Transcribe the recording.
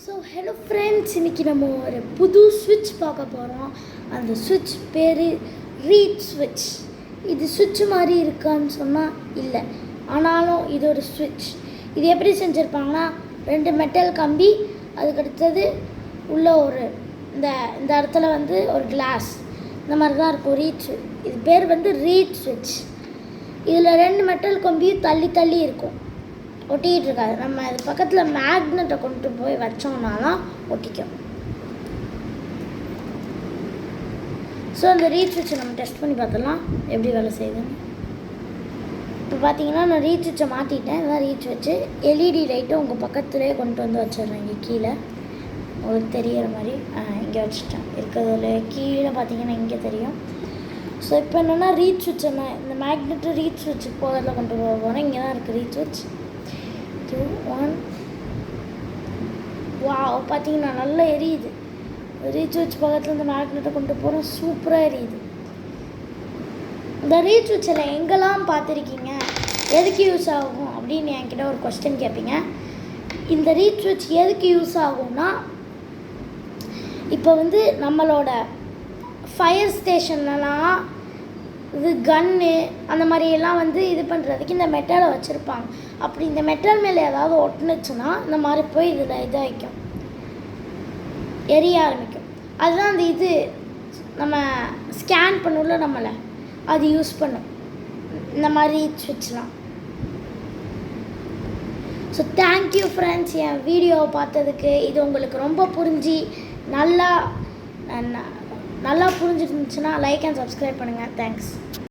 So hello friends, இன்றைக்கி நம்ம ஒரு புது ஸ்விட்ச் பார்க்க போகிறோம். அந்த ஸ்விட்ச் பேர் ரீட் ஸ்விட்ச். இது ஸ்விட்ச் மாதிரி இருக்கான்னு சொன்னால் இல்லை, ஆனாலும் இது ஒரு ஸ்விட்ச். இது எப்படி செஞ்சுருப்பாங்கன்னா, 2 மெட்டல் கம்பி, அதுக்கடுத்தது உள்ள ஒரு இந்த இடத்துல ஒரு கிளாஸ், இந்த மாதிரி தான் இருக்கும் ரீட் ஸ்விட்ச். இது பேர் ரீட் ஸ்விட்ச். இதில் 2 மெட்டல் கம்பியும் தள்ளி தள்ளி இருக்கும், ஒட்டிக்கிட்டு இருக்காது. நம்ம அது பக்கத்தில் மேக்னெட்டை கொண்டு போய் வச்சோம்னா தான் ஒட்டிக்கும். ஸோ அந்த ரீட் ஸ்விட்சை நம்ம டெஸ்ட் பண்ணி பார்த்துடலாம் எப்படி வேலை செய்யுதுன்னு. இப்போ பார்த்தீங்கன்னா நான் ரீட் ஸ்விட்சை மாட்டிட்டேன். இதுதான் ரீட் ஸ்விட்சு. எல்இடி லைட்டை உங்கள் பக்கத்துலேயே கொண்டு வந்து வச்சிடுறேன். இங்கே கீழே உங்களுக்கு தெரிகிற மாதிரி இங்கே வச்சுட்டேன். இருக்கிறதுல கீழே பார்த்தீங்கன்னா இங்கே தெரியும். ஸோ இப்போ என்னென்னா ரீட் ஸ்விட்சை நான் இந்த மேக்னெட்டு ரீட் ஸ்விட்சுக்கு போகிறதில் கொண்டு போக போகிறேன். இங்கே தான் இருக்குது ரீட் ஸ்விட்ச். 2 1 வாவ், பார்த்தீங்கன்னா நல்லா எரியுது. ரீட் ஸ்விட்ச் பக்கத்தில் இந்த மேக்னெட்டை கொண்டு போகிறோம், சூப்பராக எரியுது. இந்த ரீட் ஸ்விட்சில் எங்கெல்லாம் பார்த்துருக்கீங்க, எதுக்கு யூஸ் ஆகும் அப்படின்னு என்கிட்ட ஒரு கொஸ்டின் கேட்பீங்க. இந்த ரீட் ஸ்விட்ச் எதுக்கு யூஸ் ஆகும்னா, இப்போ நம்மளோட ஃபயர் ஸ்டேஷன்லலாம் இது கன்னு அந்த மாதிரியெல்லாம் இது பண்ணுறதுக்கு இந்த மெட்டலை வச்சுருப்பாங்க. அப்படி இந்த மெட்டல் மேலே ஏதாவது ஒட்டுனுச்சுன்னா இந்த மாதிரி போய் இதில் வைக்கும், எரிய ஆரம்பிக்கும். அதுதான் அந்த இது நம்ம ஸ்கேன் பண்ணல நம்மளை, அது யூஸ் பண்ணும் இந்த மாதிரி ஸ்விட்ச்லாம். ஸோ தேங்க்யூ ஃப்ரெண்ட்ஸ், என் வீடியோவை பார்த்ததுக்கு. இது உங்களுக்கு ரொம்ப புரிஞ்சு நல்லா புரிஞ்சிருந்துச்சுன்னா லைக் அண்ட் சப்ஸ்கிரைப் பண்ணுங்கள். தேங்க்ஸ்.